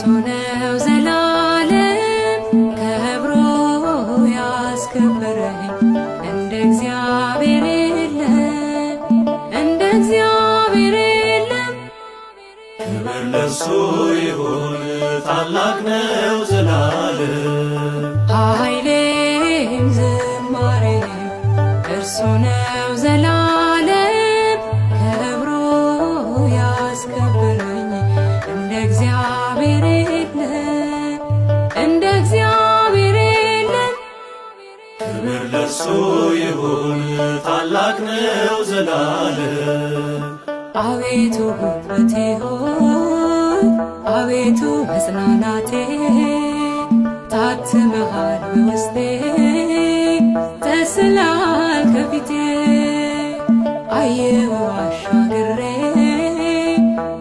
ነው ዘላለም ከብሮ ያስከበረኝ እንደ እግዚአብሔር የለም እንደ እግዚአብሔር የለም። ክብር ለሱ ይሁን ታላቅ ነው ዘላለም ኃይሌም ዝማሬም እርሱ ነው ዘላለም ከብሮ ያስከበረኝ እንደ እግዚአብሔር የለም እንደ እግዚአብሔር የለም። ክብር ለሱ ይሁን ታላቅ ነው ዘላለም። አቤቱ ጉልበቴ ሆይ አቤቱ መጽናናቴ ታትመሃል በውስጤ ተስለሃል ከፊቴ አየሁ አሻግሬ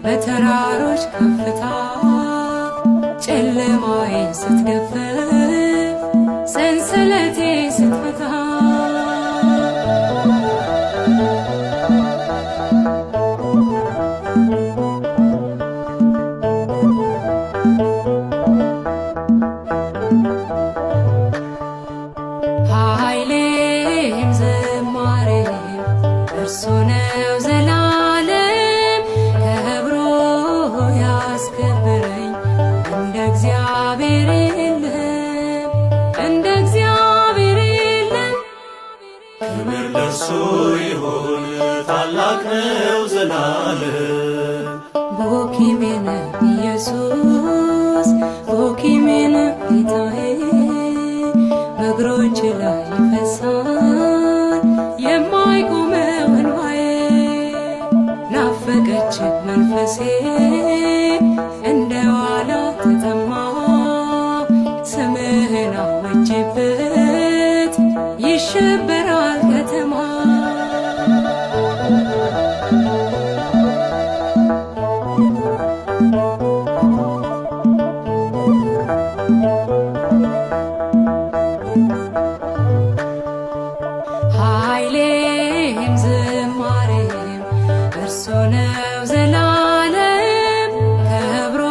በተራሮች ከፍታ ጨለማዬን ስትገፍፍ ሰንሰለቴ ስትፈታ ኃይሌም ዝማሬም እርሱ ነው ዘላለም ከብሮ ያስከበረኝ እንደ እግዚአብሔር የለም እንደ እግዚአብሔር የለም። ክብር ለሱ ይሁን ታላቅ ነው ዘላለም ቦኪሜነ ኢየሱስ ቦኪሜነ ጌታዬ በእግሮች ላይ ይፈሳል የማይቆመው እንባዬ ናፈቀች መንፈሴ እንደ ዋላ ተጠማ ስምህን አውጄበት ይሸበራል ከተማ ኃይሌም ዝማሬም እርሱ ነው ዘላለም ከብሮ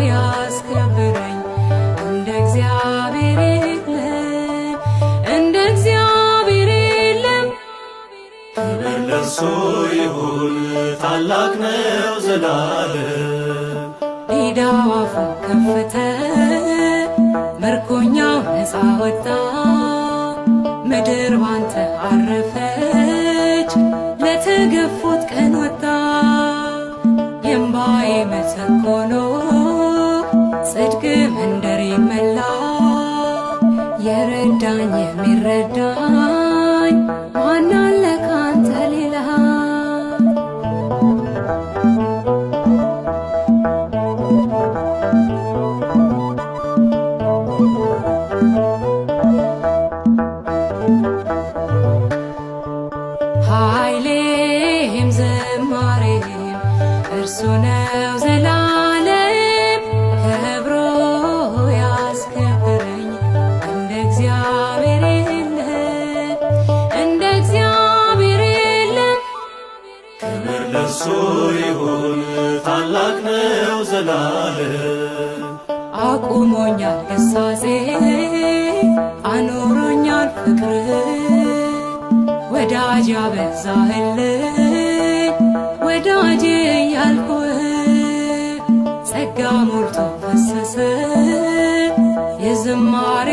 ያስከበረኝ እንደ እግዚአብሔር የለም እንደ እግዚአብሔር የለም። ክብር ለሱ ይሁን ታላቅ ነው ዘላለም ዲዳው አፉን ከፈተ ምርኮኛው ነፃ ወጣ ምድር ባንተ አረፈች ለተገፉት ቀን ወጣ የእምባዬ መተክ ሆኖ ጽድቅ መንደር መላ የረዳኝ የሚረዳኝ ማን አለ ካንተ ሌላ ኃይሌም ዝማሬም እርሱ ነው ዘላለም ከብሮ ያስከበረኝ እንደ እግዚአብሔር የለም እንደ እግዚአብሔር የለም። ክብር ለሱ ይሁን ታላቅ ነው ዘላለም አቁሞኛል ግሳጼ አኖሮኛል ፍቅር ወዳጅ ያበዛህልኝ ወዳጅ ያልኩህ ጸጋ ሞልቶ ፈሰሰ የዝማሬ